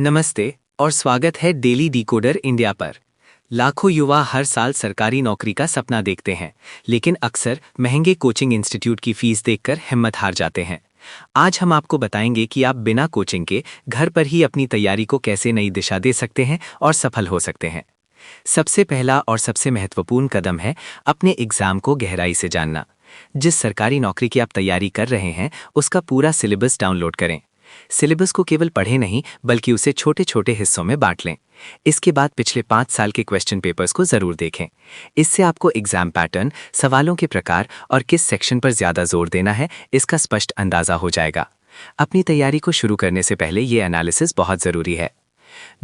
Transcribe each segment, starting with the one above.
नमस्ते और स्वागत है डेली डिकोडर इंडिया पर। लाखों युवा हर साल सरकारी नौकरी का सपना देखते हैं, लेकिन अक्सर महंगे कोचिंग इंस्टीट्यूट की फीस देखकर हिम्मत हार जाते हैं। आज हम आपको बताएंगे कि आप बिना कोचिंग के घर पर ही अपनी तैयारी को कैसे नई दिशा दे सकते हैं और सफल हो सकते हैं। सबसे पहला और सबसे महत्वपूर्ण कदम है अपने एग्जाम को गहराई से जानना। जिस सरकारी नौकरी की आप तैयारी कर रहे हैं, उसका पूरा सिलेबस डाउनलोड करें। सिलेबस को केवल पढ़ें नहीं, बल्कि उसे छोटे छोटे हिस्सों में बांट लें। इसके बाद पिछले 5 साल के क्वेश्चन पेपर्स को जरूर देखें। इससे आपको एग्जाम पैटर्न, सवालों के प्रकार और किस सेक्शन पर ज्यादा जोर देना है, इसका स्पष्ट अंदाजा हो जाएगा। अपनी तैयारी को शुरू करने से पहले ये एनालिसिस बहुत जरूरी है।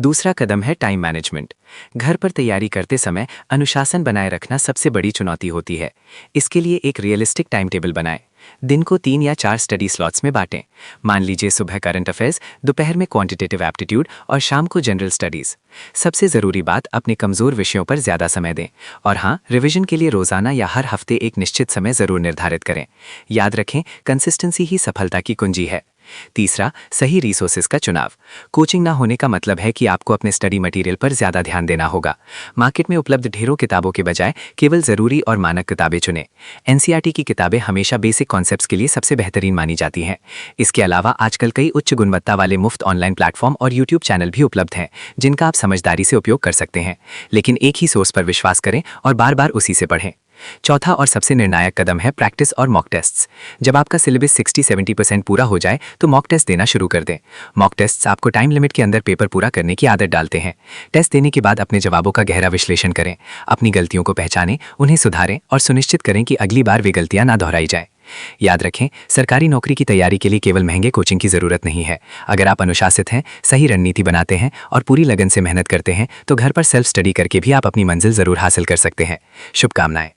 दूसरा कदम है टाइम मैनेजमेंट। घर पर तैयारी करते समय अनुशासन बनाए रखना सबसे बड़ी चुनौती होती है। इसके लिए एक रियलिस्टिक टाइम टेबल बनाएं। दिन को 3 या 4 स्टडी स्लॉट्स में बांटें। मान लीजिए सुबह करंट अफेयर्स, दोपहर में क्वांटिटेटिव एप्टीट्यूड और शाम को जनरल स्टडीज। सबसे जरूरी बात, अपने कमजोर विषयों पर ज्यादा समय दें। और हाँ, रिवीजन के लिए रोजाना या हर हफ्ते एक निश्चित समय जरूर निर्धारित करें। याद रखें, कंसिस्टेंसी ही सफलता की कुंजी है। तीसरा, सही रिसोर्सेज का चुनाव। कोचिंग ना होने का मतलब है कि आपको अपने स्टडी मटेरियल पर ज्यादा ध्यान देना होगा। मार्केट में उपलब्ध ढेरों किताबों के बजाय केवल जरूरी और मानक किताबें चुनें। एनसीईआरटी की किताबें हमेशा बेसिक कॉन्सेप्ट्स के लिए सबसे बेहतरीन मानी जाती हैं। इसके अलावा आजकल कई उच्च गुणवत्ता वाले मुफ्त ऑनलाइन प्लेटफॉर्म और यूट्यूब चैनल भी उपलब्ध हैं, जिनका आप समझदारी से उपयोग कर सकते हैं। लेकिन एक ही सोर्स पर विश्वास करें और बार बार उसी से पढ़ें। चौथा और सबसे निर्णायक कदम है प्रैक्टिस और मॉक टेस्ट्स। जब आपका सिलेबस 60-70% पूरा हो जाए तो मॉक टेस्ट देना शुरू कर दें। मॉक टेस्ट्स आपको टाइम लिमिट के अंदर पेपर पूरा करने की आदत डालते हैं। टेस्ट देने के बाद अपने जवाबों का गहरा विश्लेषण करें। अपनी गलतियों को पहचानें, उन्हें सुधारें और सुनिश्चित करें कि अगली बार वे गलतियां ना दोहराई जाएं। याद रखें, सरकारी नौकरी की तैयारी के लिए केवल महंगे कोचिंग की जरूरत नहीं है। अगर आप अनुशासित हैं, सही रणनीति बनाते हैं और पूरी लगन से मेहनत करते हैं, तो घर पर सेल्फ स्टडी करके भी आप अपनी मंजिल जरूर हासिल कर सकते हैं। शुभकामनाएं।